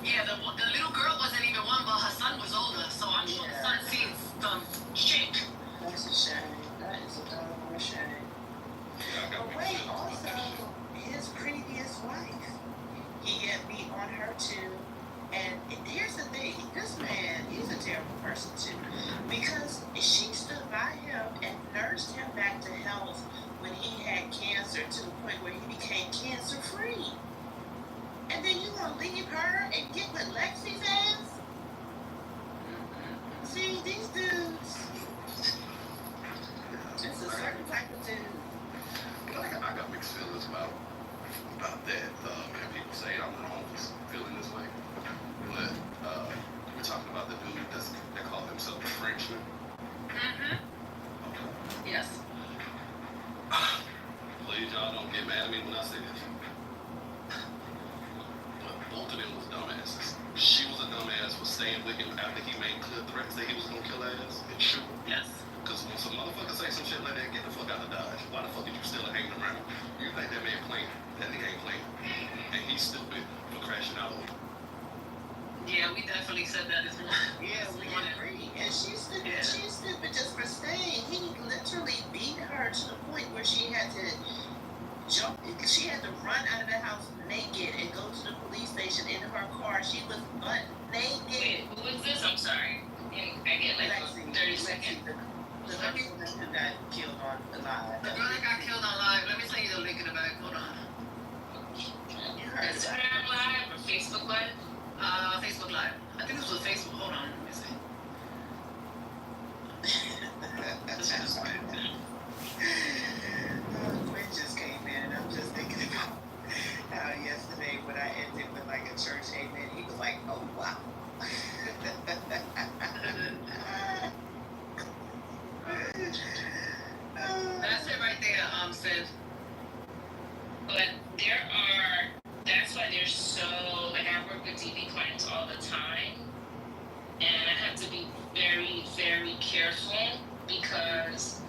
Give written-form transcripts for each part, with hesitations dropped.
Yeah, the little girl wasn't even one, but her son was older, so I'm sure the son seen some shit. That's a shame. That is a doggone shame. But wait, also, his previous wife, he had beat on her too. And here's the thing, this man, he's a terrible person too. Because she stood by him and nursed him back to health when he had cancer to the point where he became cancer free. And then you gonna leave her and get with Lexi's ass? See, these dudes, it's a certain type of dude. I got mixed feelings about that. And people say I'm wrong for feeling this way. But we're talking about the dude that called himself a Frenchman. Mm-hmm. Okay. Yes. Please, y'all don't get mad at me when I say this. But both of them was dumbasses. She was a dumbass for staying with him after he made clear threats that he was gonna kill her ass and shoot her. Yes. Because when some motherfucker say some shit like that, get the fuck out of Dodge. Why the fuck are you still hanging around? You think that man playing? That nigga ain't playing. And he's stupid for crashing out on him. Yeah, we definitely said that as well. Yeah, we agree. And she's stupid. Yeah. She's stupid just for staying. He literally beat her to the point where she had to jump. She had to run out of the house naked and go to the police station in her car. She was butt naked. Wait, who is this? I'm sorry. I get like Lexi, 30 seconds. The girl who got killed on the live. The girl that got killed on live. Let me tell you the link in the back. Hold on. You heard Instagram live or Facebook live? Facebook live. I think this was Facebook. Hold on. Let me see. Quinn just came in, and I'm just thinking about how yesterday when I ended with like a church amen, he was like, "Oh wow." That's it right there, Sid. But that's why there's so, like I work with DB clients all the time, and I have to be very, very careful because,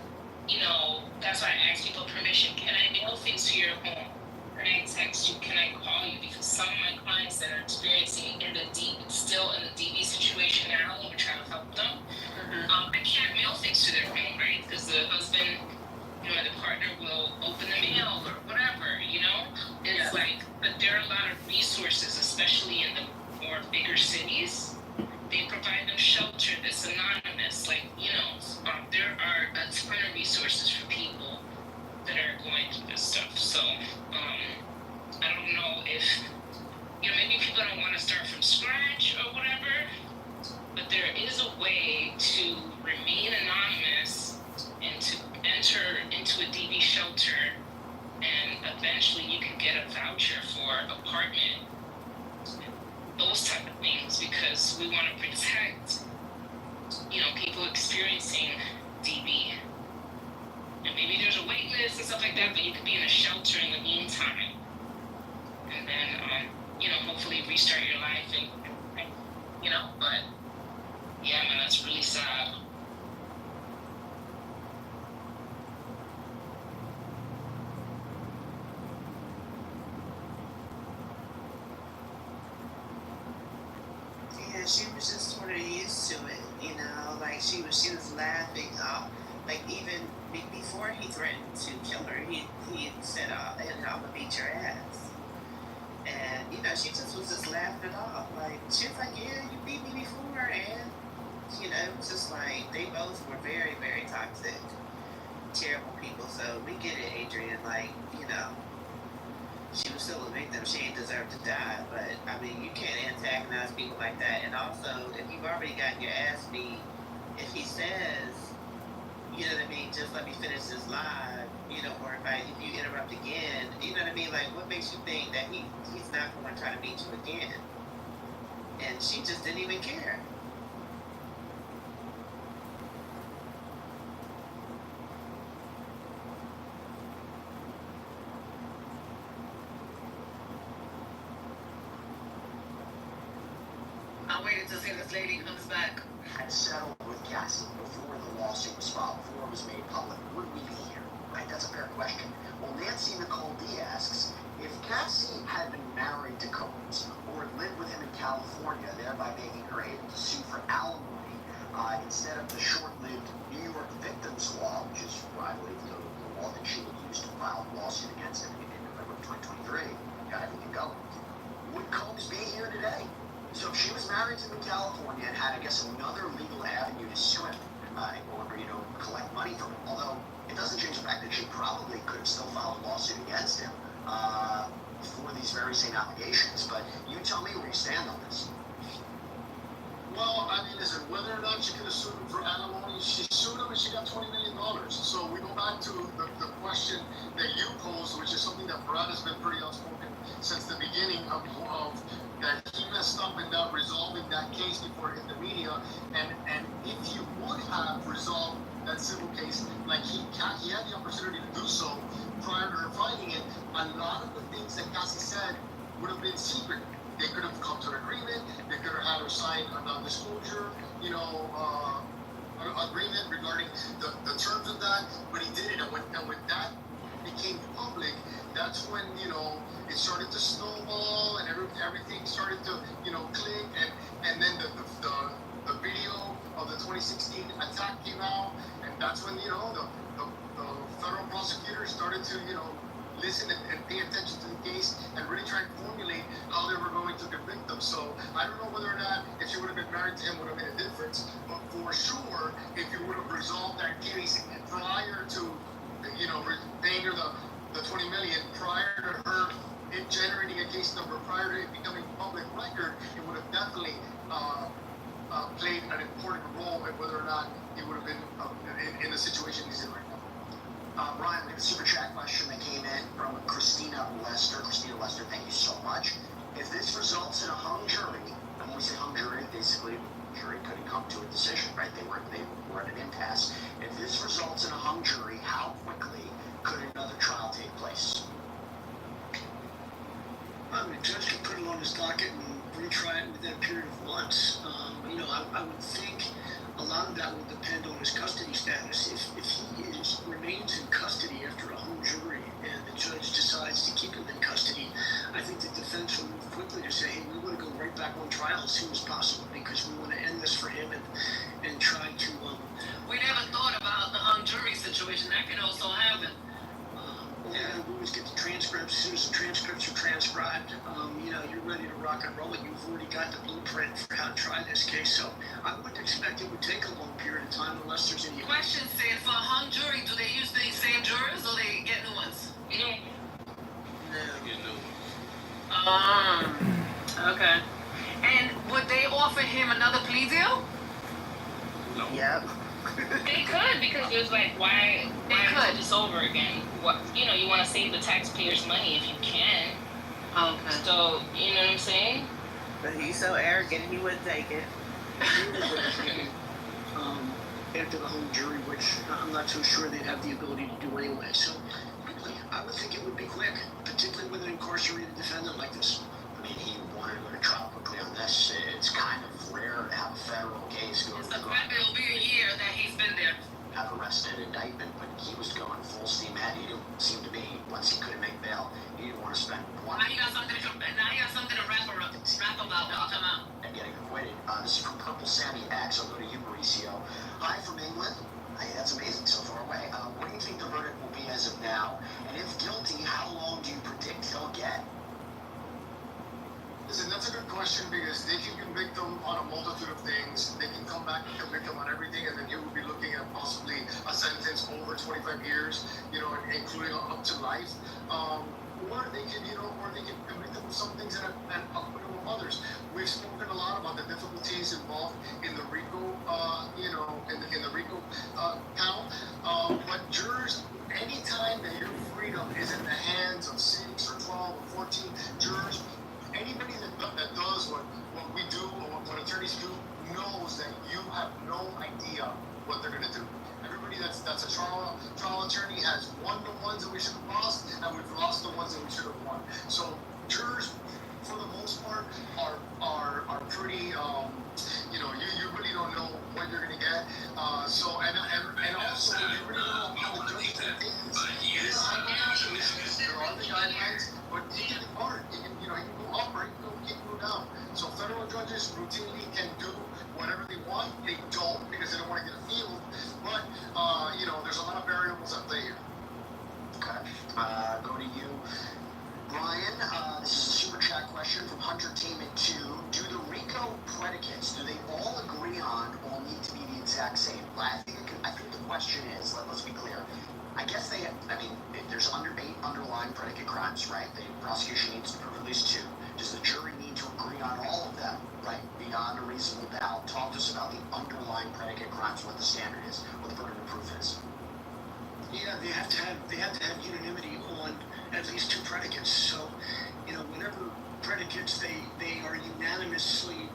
that's why I ask people permission. Can I mail things to your home? Can I text you? Can I call you? Because some of my clients that are experiencing still in the DB situation now, and we're trying to help them, I can't mail things to their home, right? Because the husband, the partner will open the mail or whatever, It's like, but there are a lot of resources, especially in the more bigger cities. They provide them shelter that's anonymous. Like, there are a ton of resources for people that are going through this stuff. So, I don't know if, maybe people don't want to start from scratch or whatever, but there is a way to remain anonymous and to enter into a DV shelter, and eventually you can get a voucher for apartment, those type of things, because we want to protect, people experiencing DV. And maybe there's a wait list and stuff like that, but you could be in a shelter in the meantime. And then, hopefully restart your life and but yeah, man, that's really sad. Yeah, she was just sort of used to it, like she was laughing off, like even before he threatened to kill her, he said, and I'm gonna beat your ass. And, she just was just laughing it off. Like, she was like, yeah, you beat me before, and, it was just like, they both were very, very toxic, terrible people. So we get it, Adrian, like, she was still a victim. She ain't deserved to die, but, I mean, you can't antagonize people like that. And also, if you've already gotten your ass beat, if he says, just let me finish this live, or if you interrupt again, like, what makes you think that he's not going to try to beat you again? And she just didn't even care. I'm waiting to see if this lady comes back. Had settled with Cassie before the lawsuit was filed, before it was made public, would we be here? Right, that's a fair question. Well, Nancy Nicole D asks, if Cassie had been married to Combs or lived with him in California, responded by making her able to sue for alimony instead of the short-lived New York Victims Law, which is, I believe, the law that she would use to file a lawsuit against him in November of 2023. Got everything going. Would Combs be here today? So if she was married to him in California and had, I guess, another legal avenue to sue him in order, collect money from him, although it doesn't change the fact that she probably could have still filed a lawsuit against him for these very same allegations. But you tell me where you stand on this. Well, I mean, listen, whether or not she could have sued him for alimony, she sued him and she got $20 million. So we go back to the question that you posed, which is something that Brad has been pretty outspoken since the beginning of that he messed up in not resolving that case before it hit the media. And if he would have resolved that civil case, like he had the opportunity to do so prior to her fighting it, a lot of the things that Cassie said would have been secret. They could have come to an agreement. They could have had her sign a non-disclosure, agreement regarding the terms of that. But he did it, and when that became public, that's when it started to snowball, and everything started to click, and then the video of the 2016 attack came out, and that's when the federal prosecutors started to listen and pay attention to the case and really try and formulate how they were going to convict them. So I don't know whether or not if she would have been married to him would have made a difference, but for sure, if you would have resolved that case prior to, paying her the $20 million, prior to her generating a case number, prior to it becoming public record, it would have definitely played an important role in whether or not he would have been in the situation he's in right now. Ryan, we have a super chat question that came in from Christina Lester. Christina Lester, thank you so much. If this results in a hung jury, and when we say hung jury, basically the jury couldn't come to a decision, right? They were at an impasse. If this results in a hung jury, how quickly could another trial take place? The judge could put it on his docket and retry it within a period of months. I would think a lot of that will depend on his custody status. If he remains in custody after a hung jury and the judge decides to keep him in custody, I think the defense will move quickly to say, hey, we want to go right back on trial as soon as possible because we want to end this for him and try to... We never thought about the hung jury situation. That can also happen. All we gotta do is get the transcripts. As soon as the transcripts are transcribed, you're ready to rock and roll it. You've already got the blueprint for how to try this case. So I wouldn't expect it would take a long period of time unless there's any... Question said, for a hung jury, do they use the same jurors or they get new ones? No. Get new one. Okay. And would they offer him another plea deal? No. Yep. They could, because there's why do this over again? You want to save the taxpayers' money if you can. Okay. So, you know what I'm saying? But he's so arrogant, he wouldn't take it. After the hung jury, which I'm not so sure they'd have the ability to do anyway. So quickly, I would think it would be quick, particularly with an incarcerated defendant like this. I mean, he wanted to go to trial quickly on this. It's kind of rare to have a federal case go It'll be a year that he's been there. have arrested indictment, but he was going full steam ahead. He didn't seem to be, once he couldn't make bail, he didn't want to spend one Now he got something to rap about when he come out. and getting acquitted. This is from Purple Sammy X. I'll go to you, Mauricio. Hi from England. Hey, that's amazing, so far away. What do you think the verdict will be as of now? And if guilty, how long do you predict he'll get? Listen, that's a good question because they can convict him on a multitude of things. They can come back and convict him on everything, and then he would be looking at possibly a sentence over 25 years, including up to life. Or they can, convict him of some things and acquit him of others. We've spoken a lot about the difficulties involved in the RICO, in the RICO count. But jurors, anytime that your freedom is in the hands of 6 or 12 or 14 jurors, anybody that does what we do or what attorneys do knows that you have no idea what they're going to do. Everybody that's a trial attorney has won the ones that we should have lost, and we've lost the ones that we should have won. So jurors, for the most part, exact same. I think the question is, let's be clear. I guess there's 8 underlying predicate crimes, right? The prosecution needs to prove at least 2. Does the jury need to agree on all of them, right? Beyond a reasonable doubt. Talk to us about the underlying predicate crimes, what the standard is, what the burden of proof is. Yeah, they have to have unanimity on at least 2 predicates. So, whatever predicates they are unanimously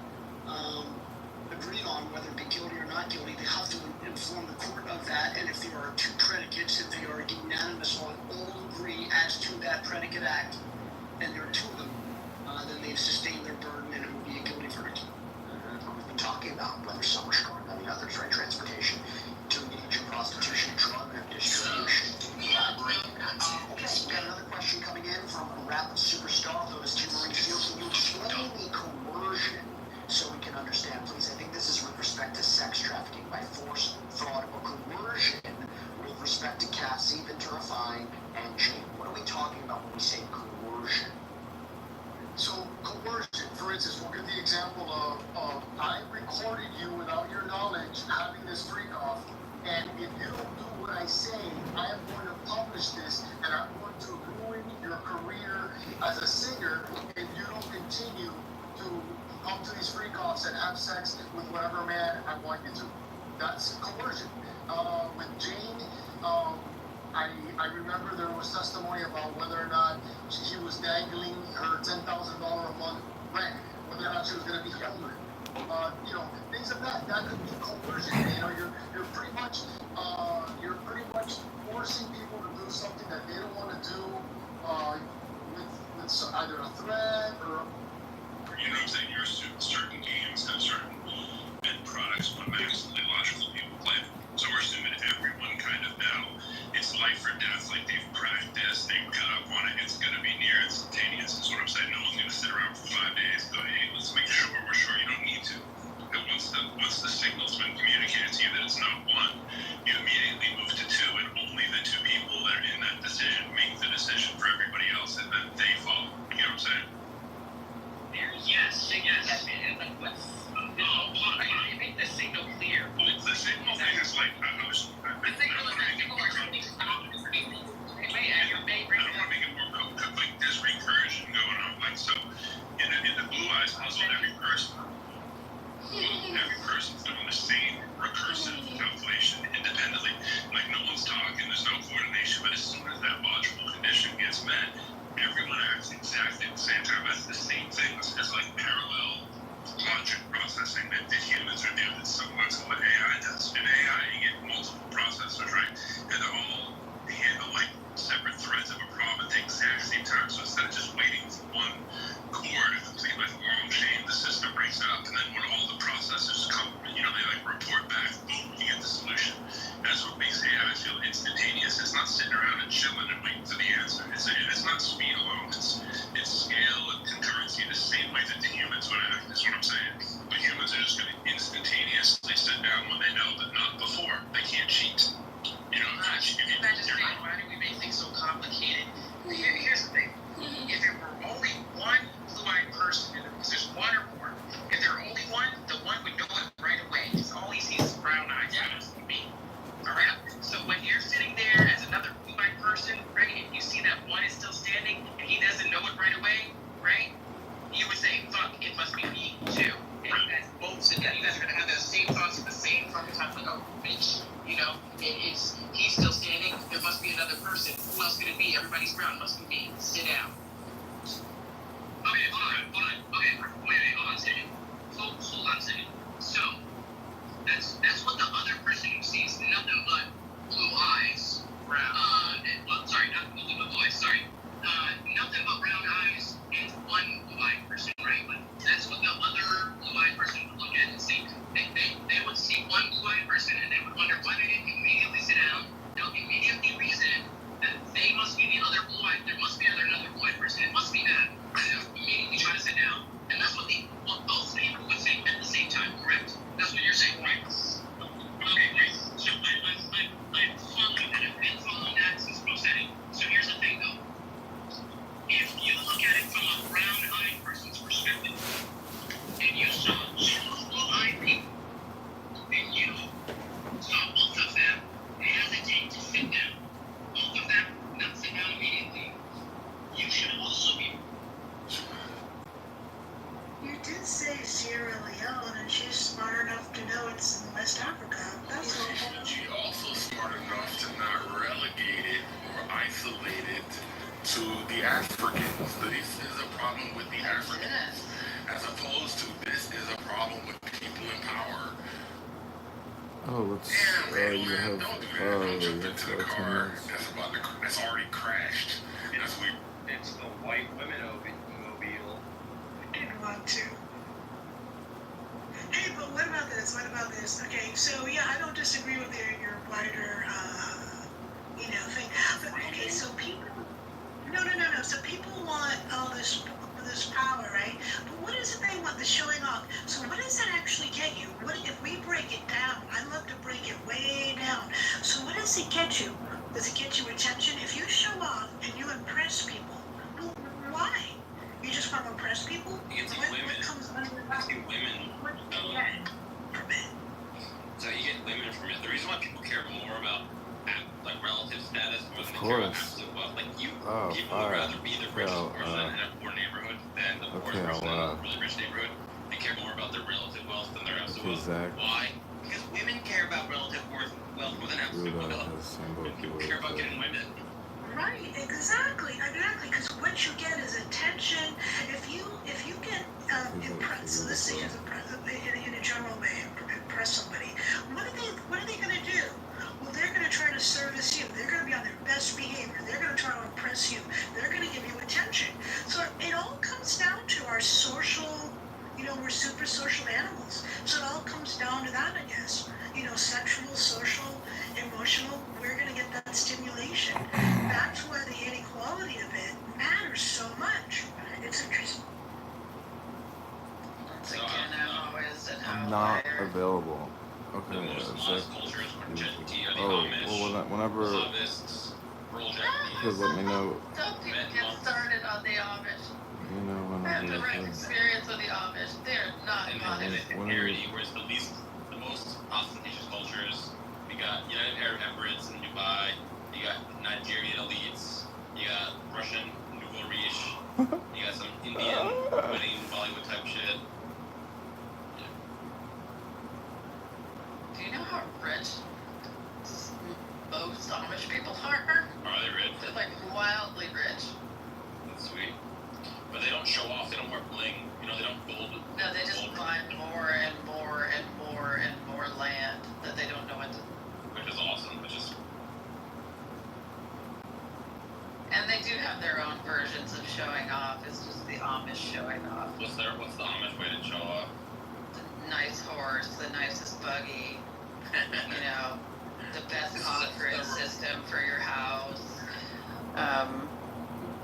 agreed on, whether it be guilty or not guilty, they have to inform the court of that. And if there are 2 predicates, if they are unanimous on, all agree as to that predicate act, and there are 2 of them, then they've sustained their burden and it will be a guilty verdict. We've been talking about whether some are stronger than the others, right? Transportation, to engage in prostitution, drug distribution. Elaborate. Okay, we got another question coming in from a rap superstar, who is Tim Marie-Field. Can you explain the coercion so we can understand, please? I think this is with respect to sex trafficking by force, fraud, or coercion with respect to Cassie, Ventura Fine, and Jane. What are we talking about when we say coercion? So coercion, for instance, we'll give the example of I recorded you without your knowledge having this freak off, and if you don't do what I say, I am going to publish this, and I'm going to ruin your career as a singer if you don't continue to come to these freak offs and have sex with whatever man I want you to. That's coercion. With Jane, I remember there was testimony about whether or not she was dangling her $10,000 a month rent, whether or not she was going to be homeless. Things of that could be coercion. You're pretty much forcing people to do something that they don't want to do with either a threat or. You know what I'm saying? Certain games have certain end products when maximally logical people play them. So we're assuming everyone kind of now, it's life or death, like they've practiced, they've got up on it, it's going to be near instantaneous. That's what I'm saying. No one's going to sit around for 5 days and go, hey, let's make sure we're sure you don't need to. And once the signal's been communicated to you that it's not 1, you immediately move to 2, and only the 2 people that are in that decision make the decision for everybody else, and then they follow. You know what I'm saying? Yes. I make the signal clear. Well, the signal thing is like, The signal is that people are trying to stop this people. I don't want to make it more complicated. Like, there's recursion going on. Like, so, in the Blue Eyes puzzle, every person's doing the same recursive calculation independently. Like, no one's talking, there's no coordination, but as soon as that logical condition gets met, everyone acts exactly at the same time. That's the same thing as like parallel logic processing that the humans are doing. It's similar to what AI does. In AI, you get multiple processors, right? And they all handle like separate threads of a problem at the exact same time. So instead of just waiting for one core to complete like a long chain, the system breaks up, and then when all the processors come, they like report back, boom, you get the solution. That's what makes AI feel instantaneous. It's not sitting around and chilling and waiting for the answer. It's not speed alone. It's scale and concurrency the same way that the humans would act, is what I'm saying. But humans are just going to instantaneously sit down when they know that not before. They can't cheat. Why do we make things so complicated? Here's the thing. If there were only one blue-eyed person, because there's one or more, if there were only one, the one would know it right away. Because all he sees is brown eyes. That must be me. Alright? So when you're sitting there as another blue-eyed person, right, and you see that one is still standing, and he doesn't know it right away, right? You would say, fuck, it must be me too. And you guys both sit down, you guys are going to have those same thoughts at the same fucking time, like, oh, bitch, he's still standing, there must be another person. Who else could it be? Everybody's brown, must be me. Sit down. Okay, hold on. Okay, wait, hold on a second. Hold on a second. So, that's what the other person sees, nothing but blue eyes. Brown. Not blue eyes, sorry. Nothing but brown eyes and one blue-eyed person, right? But that's what the other blue-eyed person would look at and see. They would see one blue-eyed person and they would wonder why they didn't immediately sit down. They'll immediately reason that they must be the other blue-eyed, there must be another blue-eyed person, it must be that. They'll immediately try to sit down. And that's what both people would say at the same time, correct? That's what you're saying, right? Okay, great. So I'm following that. I've been following that since most setting. So here's the thing, though. If you look at it from a brown-eyed person's perspective, and you saw two blue-eyed people, and you did say Sierra Leone, and she's smart enough to know it's in West Africa. That's all. But she also smart enough to not relegate it or isolate it to the Africans. This is a problem with the Africans, as opposed to this is a problem with people in power. Oh, let's. Damn, man, You have. don't do that. Oh, Don't jump you into have the 10 car minutes. that's already crashed. That's weird. It's the white women mobile. I didn't want to. Hey, but what about this? What about this? Okay, so yeah, I don't disagree with your wider, thing. But, okay, so people. No. So people want all this power, right? But what is it they want? The showing off. So what does that actually get you? What if we break it down? I love to break it way down. So what does it get you? Does it get you attention? If you show off and you impress people, well, why? You just want to impress people? You get the What women. comes under You get the women. what do you get from it? So you get women from it. The reason why people care more about relative status more than Of they care about course. absolute wealth. Like Oh, people would alright. rather be the richest Well, person in a poor neighborhood than the poorest okay, person in I'll, a really rich neighborhood. They care more about their relative wealth than their absolute wealth. Exactly. Why? Because women care about relative wealth more than absolute Buddha wealth. has symbol People care about getting women. Right, exactly. Because what you get is attention. If you get impressed, so let's say as in a general way, impress somebody. What are they going to do? Well, they're going to try to service you. They're going to be on their best behavior. They're going to try to impress you. They're going to give you attention. So it all comes down to our social. We're super social animals. So it all comes down to that, I guess. Sexual, social, emotional. We're going to get that stimulation. That's why the inequality of it matters so much. It's interesting. Once again, I'm always an I'm not outlier. available. The Okay, most is lost that. cultures are Gentile, the Oh, Amish, well, whenever. Slavists, rural Japanese. Because let me know. Don't people get started on the Amish? You know, I have whenever. direct experience with the Amish. They're not And fun. parity, whereas the most ostentatious cultures, we got United Arab Emirates in Dubai, you got Nigerian elites, you got Russian Nouveau Riche, you got some Indian wedding Bollywood type shit. Do you know how rich most Amish people are? Are they rich? They're like wildly rich. That's sweet. But they don't show off, they don't wear bling, they don't gold. No, they just gold, buy more and more and more and more land that they don't know what to. which is awesome, which is And they do have their own versions of showing off. It's just the Amish showing off. what's the Amish way to show off? The nice horse, the nicest buggy, the best off-grid system for your house,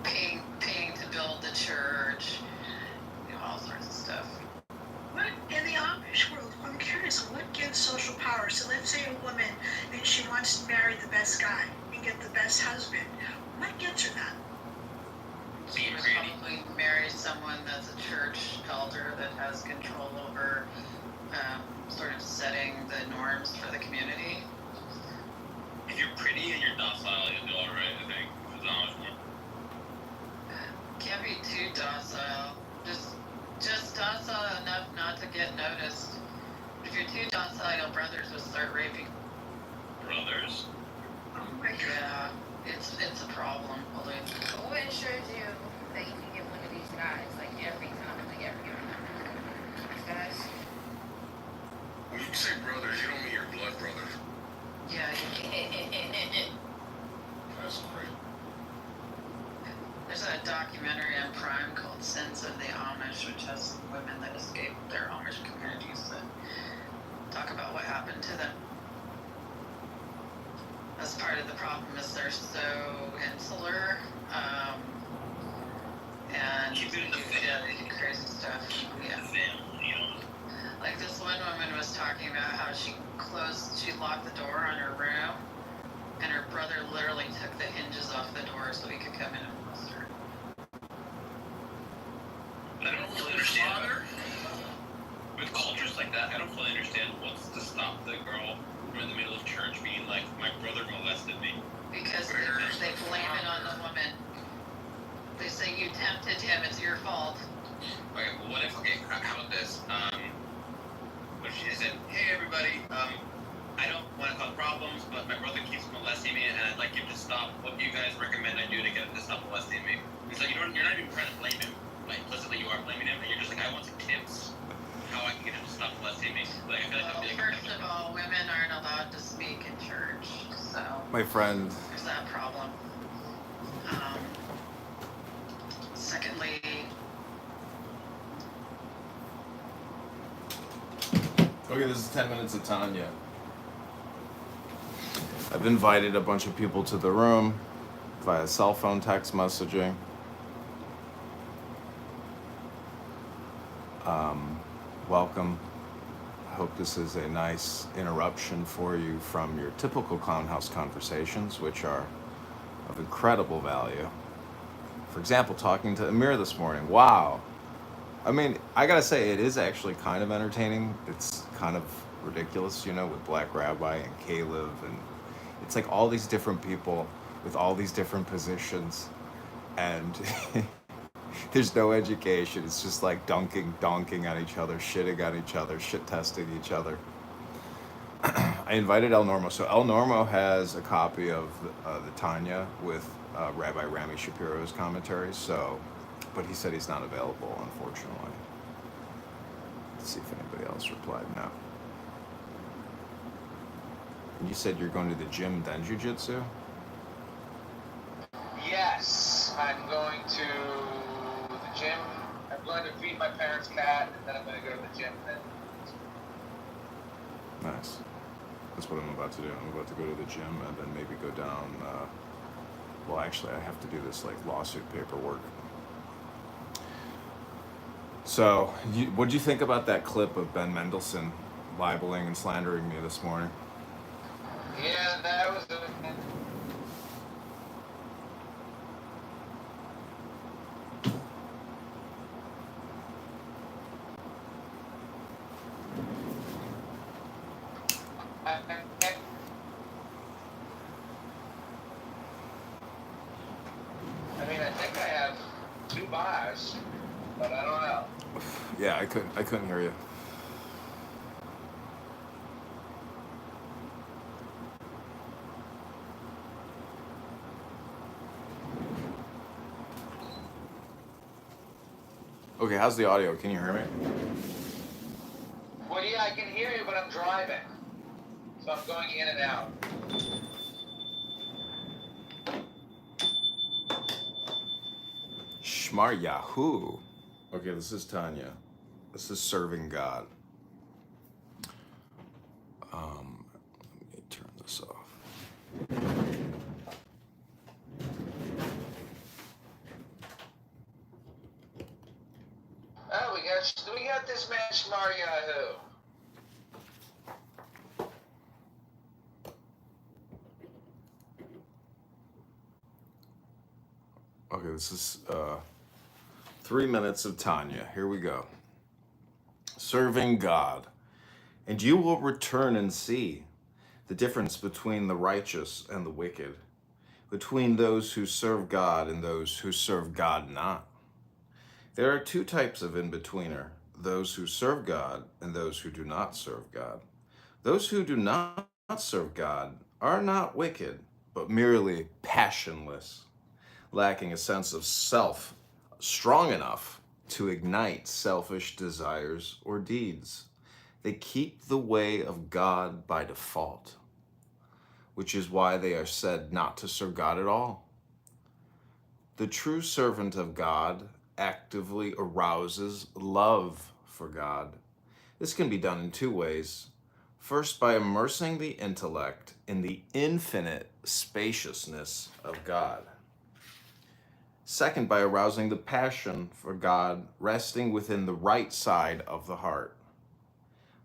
paying to build the church, all sorts of stuff. What in the Amish world? I'm curious. What gives social power? So let's say a woman and she wants to marry the best guy and get the best husband. What gets her that? She Being would greedy. probably marry someone that's a church elder that has control over sort of setting the norms for the community. If you're pretty and you're docile, you'll do alright, I think, for the Amish one. Can't be too docile. Just docile enough not to get noticed. If you're too docile, your brothers will start raping. Brothers. Oh my God. Yeah, it's a problem. What ensures you that you can get one of these guys every time, every time? These guys? When you say brothers, you don't mean your blood brothers. Yeah, That's great. there's a documentary on Prime called Sins of the Amish, which has women that escaped their Amish communities that talk about what happened to them. That's part of the problem is they're so insular, and Keep it in the they do crazy stuff. Yeah. Family, Like this one woman was talking about how she locked the door on her room, and her brother literally took the hinges off the door so he could come in and molest her. I don't really understand. With cultures like that, I don't really understand what's to stop the girl from in the middle of church being like, my brother molested me. Because they blame it on the woman. They say you tempted him, it's your fault. Okay, well, how what do you guys recommend I do to get him to stop molesting me? He's like, you're not even trying to blame him. Like, implicitly you are blaming him, and you're just like, I want some tips how I can get him to stop molesting me. Like, I feel like Well, first of all, women aren't allowed to speak in church, so My friend. there's that problem. Secondly, Okay, this is 10 minutes of Tanya. I've invited a bunch of people to the room via cell phone text messaging. Welcome. I hope this is a nice interruption for you from your typical Clown House conversations, which are of incredible value. For example, talking to Amir this morning. Wow. I mean, I gotta say, it is actually kind of entertaining. It's kind of ridiculous, you know, with Black Rabbi and Caleb, and it's like all these different people with all these different positions, and there's no education. It's just like donking on each other, shitting on each other, shit testing each other. I invited El Normo. So El Normo has a copy of the Tanya with Rabbi Rami Shapiro's commentaries. So, but he said he's not available, unfortunately. Let's see if anybody else replied now. And you said you're going to the gym, then jujitsu? Yes, I'm going to the gym. I'm going to feed my parents' cat, and then I'm going to go to the gym. Then. Nice. That's what I'm about to do. I'm about to go to the gym and then maybe go down. Well, actually, I have to do this like lawsuit paperwork. So, what did you think about that clip of Ben Mendelsohn libeling and slandering me this morning? Yeah, that was a... I mean, I think I have 2 bars, but I don't know. Yeah, I couldn't hear you. Okay, how's the audio? Can you hear me? Well, yeah, I can hear you, but I'm driving. So I'm going in and out. Shmar Yahoo. Okay, this is Tanya. This is serving God. Let me turn this off. Oh, we got this man Shmar Yahoo. Okay, this is 3 minutes of Tanya. Here we go. Serving God. And you will return and see the difference between the righteous and the wicked, between those who serve God and those who serve God not. There are 2 types of in-betweener, those who serve God and those who do not serve God. Those who do not serve God are not wicked, but merely passionless, lacking a sense of self strong enough to ignite selfish desires or deeds. They keep the way of God by default, which is why they are said not to serve God at all. The true servant of God actively arouses love for God. This can be done in 2 ways. First, by immersing the intellect in the infinite spaciousness of God. Second, by arousing the passion for God resting within the right side of the heart.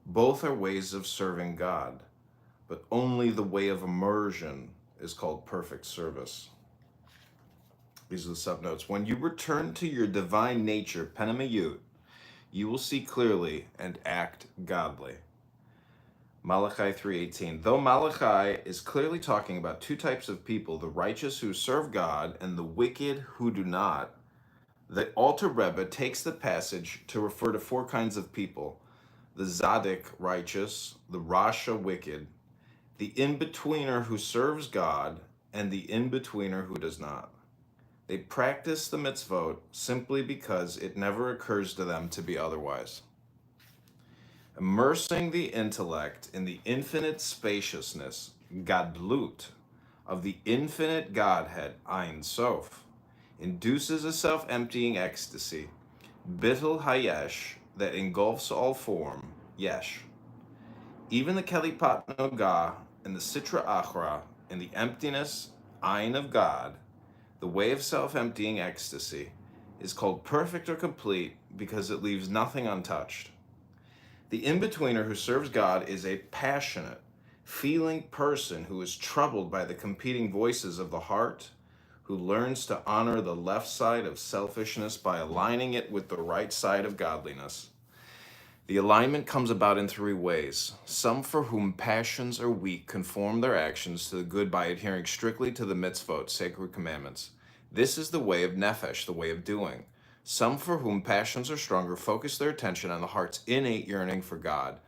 Both are ways of serving God, but only the way of immersion is called perfect service. These are the subnotes. When you return to your divine nature, Penemayut, you will see clearly and act godly. Malachi 3:18. Though Malachi is clearly talking about 2 types of people, the righteous who serve God and the wicked who do not, the Alter Rebbe takes the passage to refer to 4 kinds of people: the Zaddik righteous, the Rasha wicked, the in-betweener who serves God, and the in-betweener who does not. They practice the mitzvot simply because it never occurs to them to be otherwise. Immersing the intellect in the infinite spaciousness, gadlut, of the infinite Godhead, Ein Sof, induces a self-emptying ecstasy, bittul hayesh, that engulfs all form, yesh. Even the Kelipat Nogah and the Sitra Achra, in the emptiness, Ein of God, the way of self-emptying ecstasy, is called perfect or complete because it leaves nothing untouched. The in-betweener who serves God is a passionate, feeling person who is troubled by the competing voices of the heart, who learns to honor the left side of selfishness by aligning it with the right side of godliness. The alignment comes about in three ways. Some for whom passions are weak conform their actions to the good by adhering strictly to the mitzvot, sacred commandments. This is the way of nefesh, the way of doing. Some for whom passions are stronger focus their attention on the heart's innate yearning for God,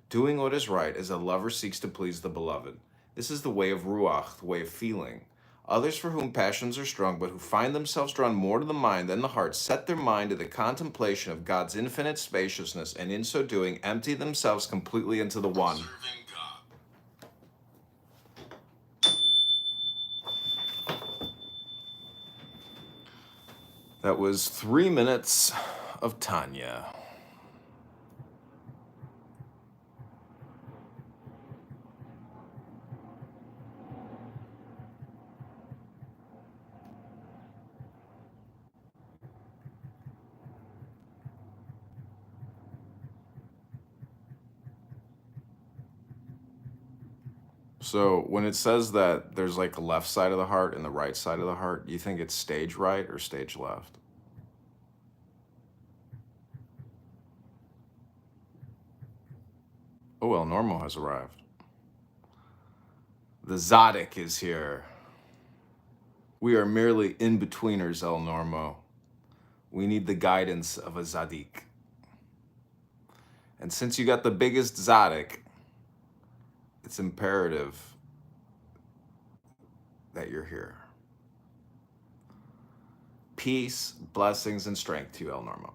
doing what is right as a lover seeks to please the beloved. This is the way of ruach, the way of feeling. Others for whom passions are strong, but who find themselves drawn more to the mind than the heart, set their mind to the contemplation of God's infinite spaciousness, and in so doing, empty themselves completely into the one. Serving God. That was 3 minutes of Tanya. So when it says that there's like a left side of the heart and the right side of the heart, do you think it's stage right or stage left? Oh, El Normo has arrived. The Zadok is here. We are merely in-betweeners, El Normo. We need the guidance of a Zadik. And since you got the biggest Zadok, it's imperative that you're here. Peace, blessings, and strength to you, El Normo.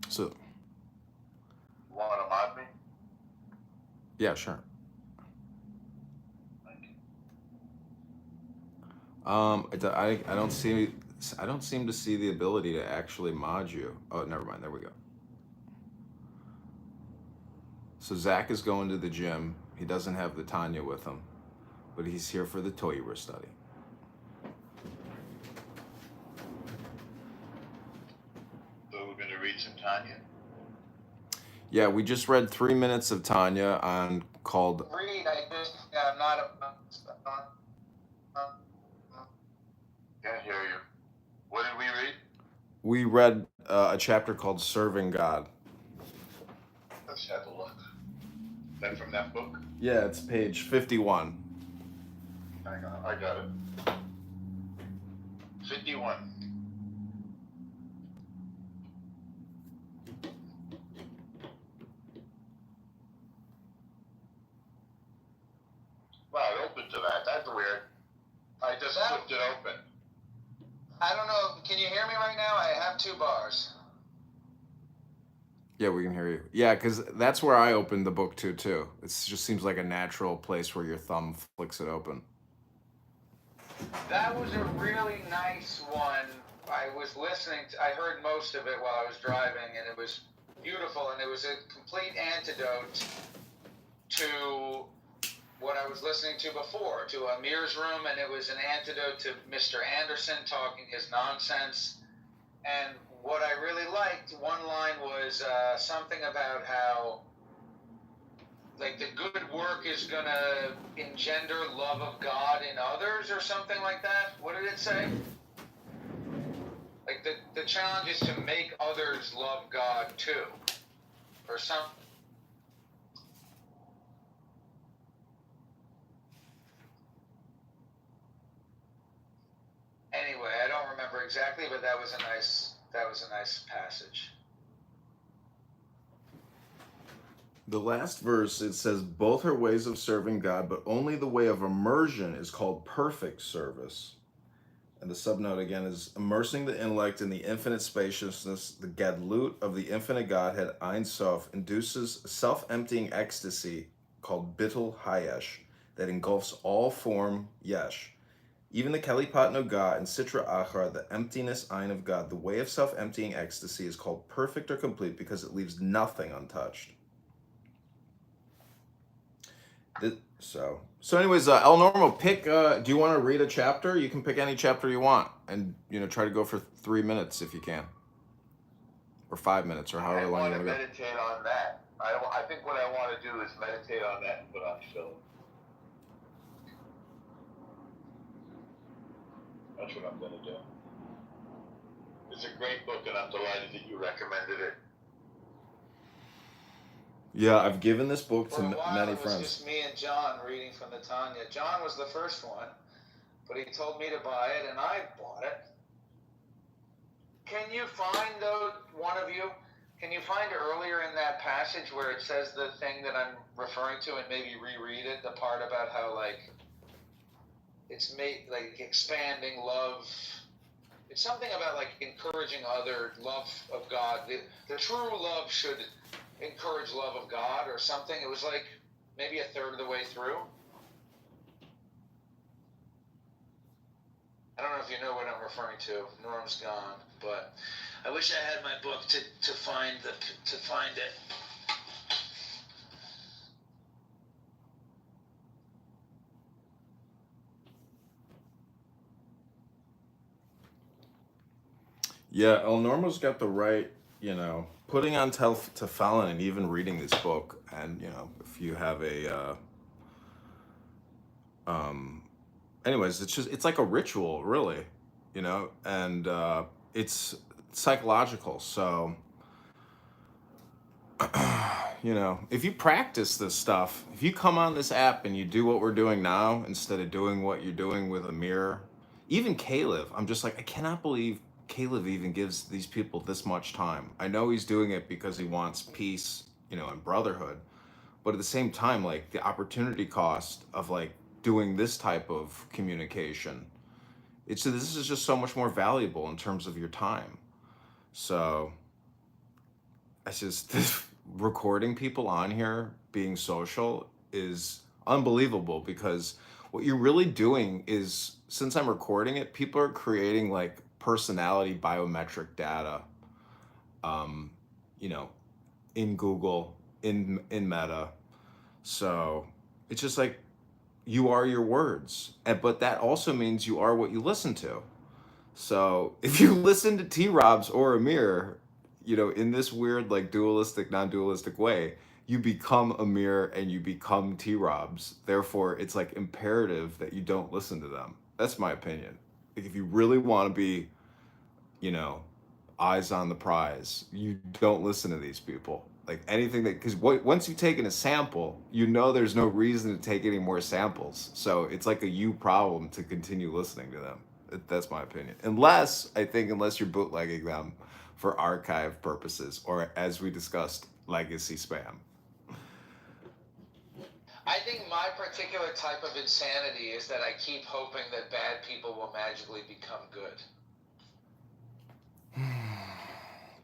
So, Want to mod me? yeah, sure. Thank you. I don't seem to see the ability to actually mod you. Oh, never mind. There we go. So Zach is going to the gym. He doesn't have the Tanya with him, but he's here for the Torah study. So we're going to read some Tanya. Yeah, we just read 3 minutes of Tanya on called. Read, I just, I'm not a. Can't hear you. What did we read? We read a chapter called Serving God. Let's have a look. Is that from that book? Yeah, it's page 51. Hang on, I got it. 51. Wow, it opened to that. That's weird. I just flipped it open. I don't know. Can you hear me right now? I have 2 bars. Yeah, we can hear you. Yeah, because that's where I opened the book to, too. It just seems like a natural place where your thumb flicks it open. That was a really nice one. I was listening to, I heard most of it while I was driving, and it was beautiful, and it was a complete antidote to what I was listening to before, to Amir's room, and it was an antidote to Mr. Anderson talking his nonsense. And what I really liked, one line was something about how, like, the good work is going to engender love of God in others or something like that. What did it say? Like, the challenge is to make others love God too. Or something. Anyway, I don't remember exactly, but that was a nice passage. The last verse, it says, both are ways of serving God, but only the way of immersion is called perfect service. And the subnote again is immersing the intellect in the infinite spaciousness, the gadlut of the infinite Godhead, Ein Sof, induces self-emptying ecstasy called bittul hayesh that engulfs all form yesh. Even the Kalipat Noga and Sitra Achra, the emptiness Ein of God, the way of self-emptying ecstasy is called perfect or complete because it leaves nothing untouched. So anyways, El Normo, pick, do you want to read a chapter? You can pick any chapter you want and, try to go for 3 minutes if you can. Or 5 minutes or however long you want to go. I want to meditate on that. I think what I want to do is meditate on that and put on film. That's what I'm going to do. It's a great book and I'm delighted that you recommended it. Yeah, I've given this book to many it was friends. Just me and John reading from the Tanya. John was the first one, but he told me to buy it, and I bought it. Can you find, though, one of you, can you find earlier in that passage where it says the thing that I'm referring to and maybe reread it, the part about how, it's made, expanding love. It's something about, encouraging other love of God. The true love should encourage love of God or something. It was maybe a third of the way through. I don't know if you know what I'm referring to. Norm's gone, but I wish I had my book to find it. Yeah, El Normo's got the right, putting on tefillin and even reading this book. And, if you have anyways, it's like a ritual, really, and it's psychological. So, if you practice this stuff, if you come on this app and you do what we're doing now instead of doing what you're doing with a mirror, even Caleb, I'm just like, I cannot believe Caleb even gives these people this much time. I know he's doing it because he wants peace, and brotherhood, but at the same time, the opportunity cost of doing this type of communication, this is just so much more valuable in terms of your time. So it's just recording people on here being social is unbelievable, because what you're really doing is, since I'm recording it, people are creating personality biometric data, in Google, in Meta. So it's just you are your words, but that also means you are what you listen to. So if you listen to T-Robs or Amir, in this weird dualistic, non-dualistic way, you become Amir and you become T-Robs. Therefore, it's imperative that you don't listen to them. That's my opinion. If you really want to be, eyes on the prize, you don't listen to these people. Anything because once you've taken a sample, there's no reason to take any more samples. So it's a you problem to continue listening to them. That's my opinion. Unless you're bootlegging them for archive purposes, or as we discussed, legacy spam. I think my particular type of insanity is that I keep hoping that bad people will magically become good.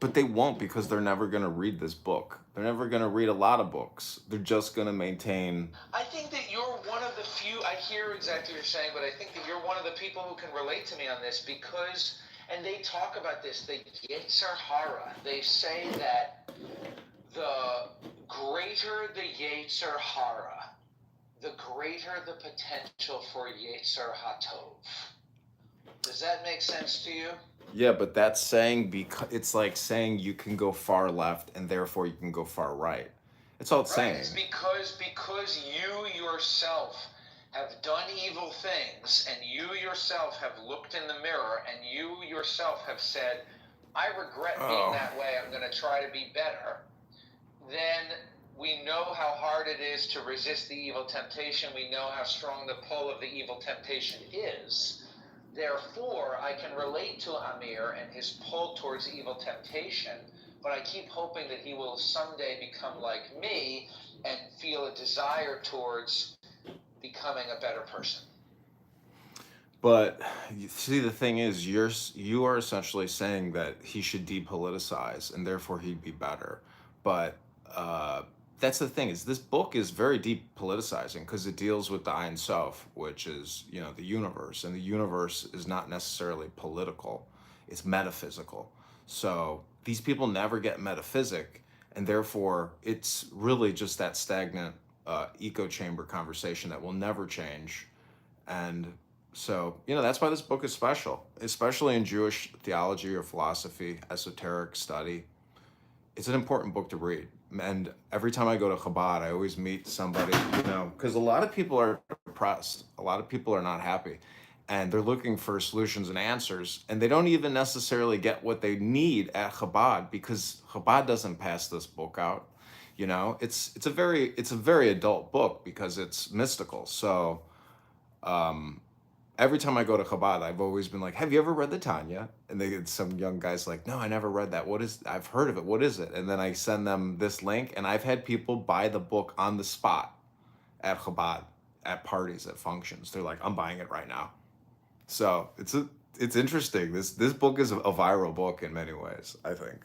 But they won't, because they're never going to read this book. They're never going to read a lot of books. They're just going to maintain. I think that you're one of the few, I hear exactly what you're saying, but I think that you're one of the people who can relate to me on this, because, and they talk about this, the Yetzer Hara. They say that the greater the Yetzer Hara, the greater the potential for Yetzer HaTov. Does that make sense to you? Yeah, but that's saying, it's like saying you can go far left and therefore you can go far right. It's all it's saying. It's because you yourself have done evil things, and you yourself have looked in the mirror, and you yourself have said, I regret being that way, I'm going to try to be better. Then we know how hard it is to resist the evil temptation. We know how strong the pull of the evil temptation is. Therefore, I can relate to Amir and his pull towards evil temptation, but I keep hoping that he will someday become like me and feel a desire towards becoming a better person. But you see, the thing is, you are essentially saying that he should depoliticize, and therefore he'd be better. But uh, that's the thing, is this book is very depoliticizing because it deals with the Ein Sof, which is, you know, the universe, and the universe is not necessarily political; it's metaphysical. So these people never get metaphysic, and therefore it's really just that stagnant echo chamber conversation that will never change. And so, you know, that's why this book is special, especially in Jewish theology or philosophy, esoteric study. It's an important book to read. And every time I go to Chabad, I always meet somebody, you know, because a lot of people are depressed. A lot of people are not happy. And they're looking for solutions and answers. And they don't even necessarily get what they need at Chabad because Chabad doesn't pass this book out. You know, it's a very adult book because it's mystical. So um, every time I go to Chabad, I've always been like, "Have you ever read the Tanya?" And they get some young guys like, "No, I never read that. What is? I've heard of it. What is it?" And then I send them this link, and I've had people buy the book on the spot at Chabad, at parties, at functions. They're like, "I'm buying it right now." So it's interesting. This book is a viral book in many ways, I think,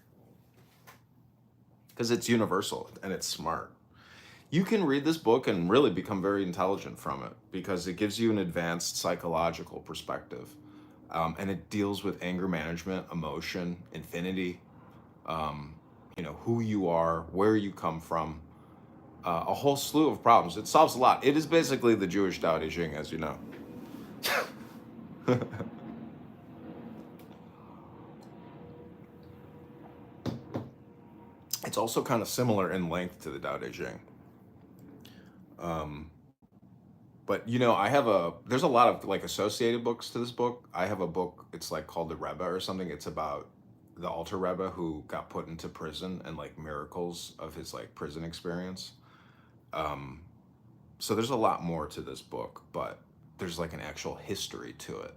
because it's universal and it's smart. You can read this book and really become very intelligent from it because it gives you an advanced psychological perspective. And it deals with anger management, emotion, infinity, um, you know, who you are, where you come from, a whole slew of problems. It solves a lot. It is basically the Jewish Tao Te Ching, as you know. It's also kind of similar in length to the Tao Te Ching. Um, but you know, there's a lot of like associated books to this book. I have a book, it's like called the Rebbe or something. It's about the Alter Rebbe who got put into prison and like miracles of his like prison experience. Um, so there's a lot more to this book, but there's like an actual history to it.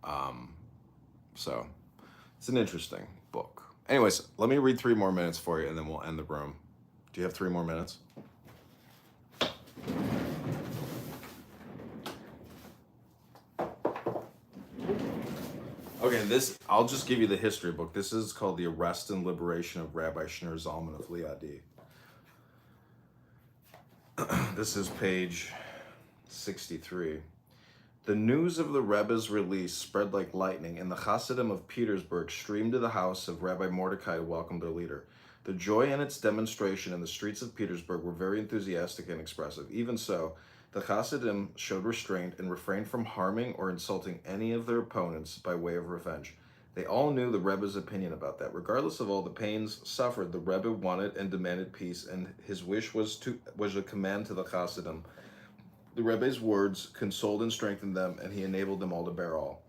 Um, so it's an interesting book. Anyways, let me read 3 more minutes for you and then we'll end the room. Do you have 3 more minutes? Okay, I'll just give you the history book. This is called The Arrest and Liberation of Rabbi Shneur Zalman of Liadi. This is page 63. The news of the Rebbe's release spread like lightning, and the Hasidim of Petersburg streamed to the house of Rabbi Mordecai to welcome their leader. The joy in its demonstration in the streets of Petersburg were very enthusiastic and expressive. Even so, the Hasidim showed restraint and refrained from harming or insulting any of their opponents by way of revenge. They all knew the Rebbe's opinion about that. Regardless of all the pains suffered, the Rebbe wanted and demanded peace, and his wish was a command to the Hasidim. The Rebbe's words consoled and strengthened them, and he enabled them all to bear all.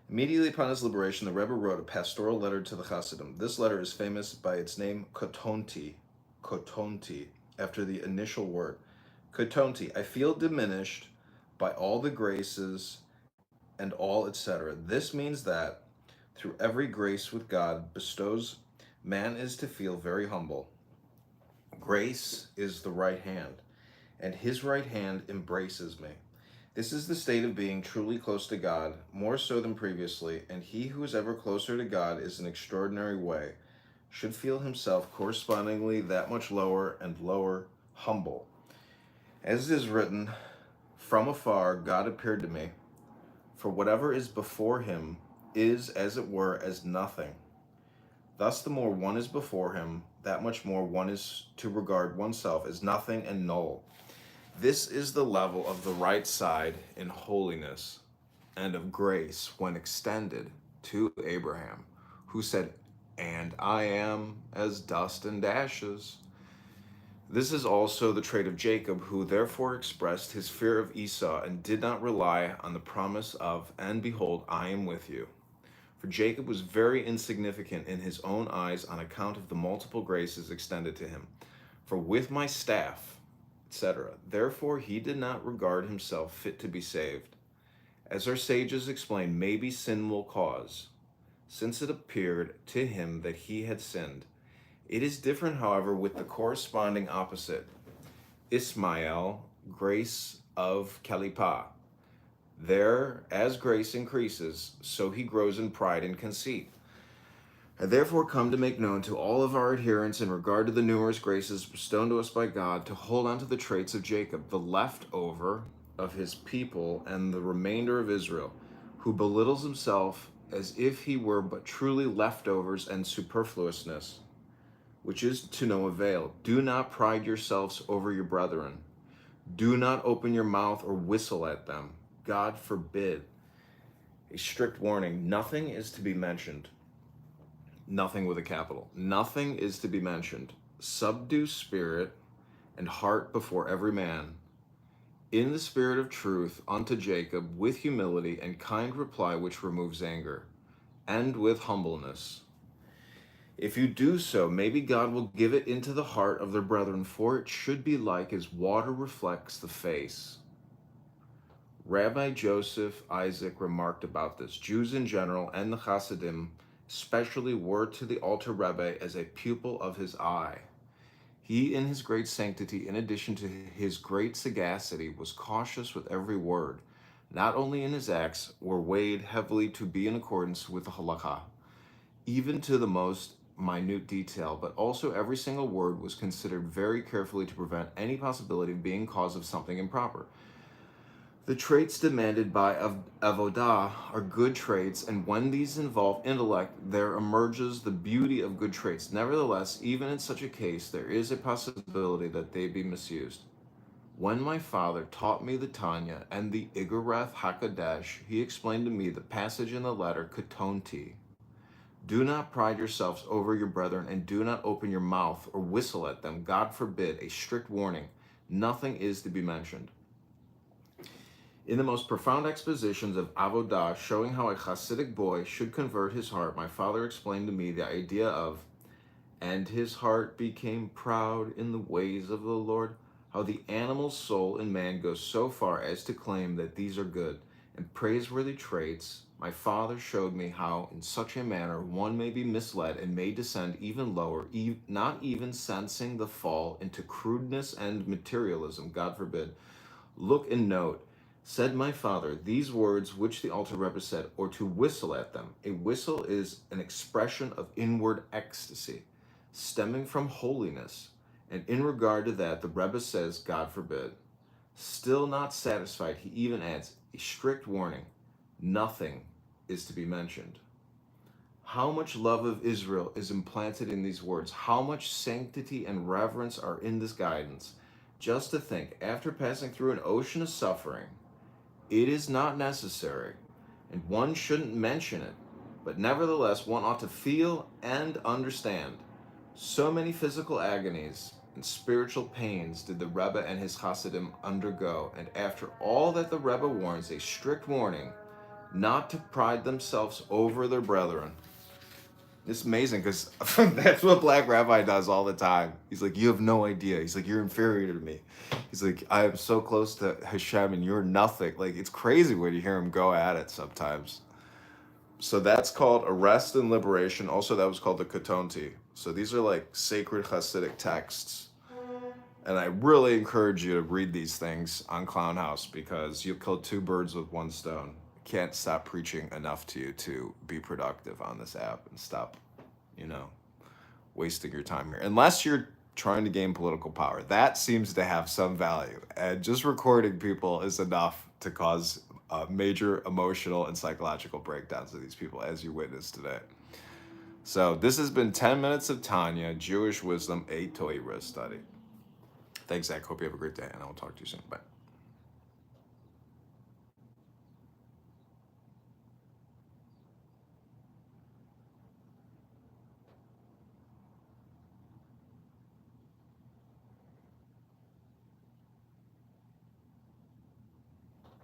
Immediately upon his liberation, the Rebbe wrote a pastoral letter to the Hasidim. This letter is famous by its name Kotonti, after the initial word. Kotonti, I feel diminished by all the graces and all, etc. This means that through every grace with God bestows, man is to feel very humble. Grace is the right hand, and his right hand embraces me. This is the state of being truly close to God, more so than previously, and he who is ever closer to God is an extraordinary way, should feel himself correspondingly that much lower and lower, humble. As it is written, from afar God appeared to me, for whatever is before him is, as it were, as nothing. Thus, the more one is before him, that much more one is to regard oneself as nothing and null. This is the level of the right side in holiness and of grace when extended to Abraham, who said, "And I am as dust and ashes." This is also the trait of Jacob, who therefore expressed his fear of Esau and did not rely on the promise of, "And behold, I am with you." For Jacob was very insignificant in his own eyes on account of the multiple graces extended to him. For with my staff, etc. Therefore he did not regard himself fit to be saved. As our sages explain, maybe sin will cause, since it appeared to him that he had sinned. It is different, however, with the corresponding opposite. Ismael, grace of Kalipah. There, as grace increases, so he grows in pride and conceit. I therefore come to make known to all of our adherents in regard to the numerous graces bestowed to us by God to hold on to the traits of Jacob, the leftover of his people and the remainder of Israel, who belittles himself as if he were but truly leftovers and superfluousness, which is to no avail. Do not pride yourselves over your brethren. Do not open your mouth or whistle at them. God forbid. A strict warning. Nothing is to be mentioned. Nothing with a capital. Nothing is to be mentioned. Subdue spirit and heart before every man, in the spirit of truth unto Jacob, with humility and kind reply which removes anger, and with humbleness. If you do so, maybe God will give it into the heart of their brethren, for it should be like as water reflects the face. Rabbi Joseph Isaac remarked about this. Jews in general and the Hasidim especially were to the altar Rebbe as a pupil of his eye. He, in his great sanctity, in addition to his great sagacity, was cautious with every word. Not only in his acts were weighed heavily to be in accordance with the halakha, even to the most minute detail, but also every single word was considered very carefully to prevent any possibility of being cause of something improper. The traits demanded by avodah are good traits, and when these involve intellect, there emerges the beauty of good traits. Nevertheless, even in such a case, there is a possibility that they be misused. When my father taught me the Tanya and the Igoreth HaKadosh, he explained to me the passage in the letter Ketonti. Do not pride yourselves over your brethren, and do not open your mouth or whistle at them. God forbid, a strict warning. Nothing is to be mentioned. In the most profound expositions of Avodah, showing how a Hasidic boy should convert his heart, my father explained to me the idea of, and his heart became proud in the ways of the Lord, how the animal soul in man goes so far as to claim that these are good and praiseworthy traits. My father showed me how, in such a manner, one may be misled and may descend even lower, not even sensing the fall into crudeness and materialism, God forbid. Look and note. Said my father, these words which the altar Rebbe said, or to whistle at them. A whistle is an expression of inward ecstasy, stemming from holiness. And in regard to that, the Rebbe says, God forbid. Still not satisfied, he even adds, a strict warning. Nothing is to be mentioned. How much love of Israel is implanted in these words? How much sanctity and reverence are in this guidance? Just to think, after passing through an ocean of suffering, it is not necessary, and one shouldn't mention it, but nevertheless one ought to feel and understand. So many physical agonies and spiritual pains did the Rebbe and his Hasidim undergo, and after all that the Rebbe warns, a strict warning not to pride themselves over their brethren. It's amazing because that's what Black Rabbi does all the time. He's like, you have no idea. He's like, you're inferior to me. He's like, I am so close to Hashem and you're nothing. Like, it's crazy when you hear him go at it sometimes. So that's called Arrest and Liberation. Also, that was called the Ketonti. So these are like sacred Hasidic texts. And I really encourage you to read these things on Clown House because you'll kill two birds with one stone. Can't stop preaching enough to you to be productive on this app and stop, wasting your time here. Unless you're trying to gain political power. That seems to have some value. And just recording people is enough to cause major emotional and psychological breakdowns of these people, as you witnessed today. So this has been 10 Minutes of Tanya, Jewish Wisdom, a Torah study. Thanks, Zach. Hope you have a great day, and I will talk to you soon. Bye.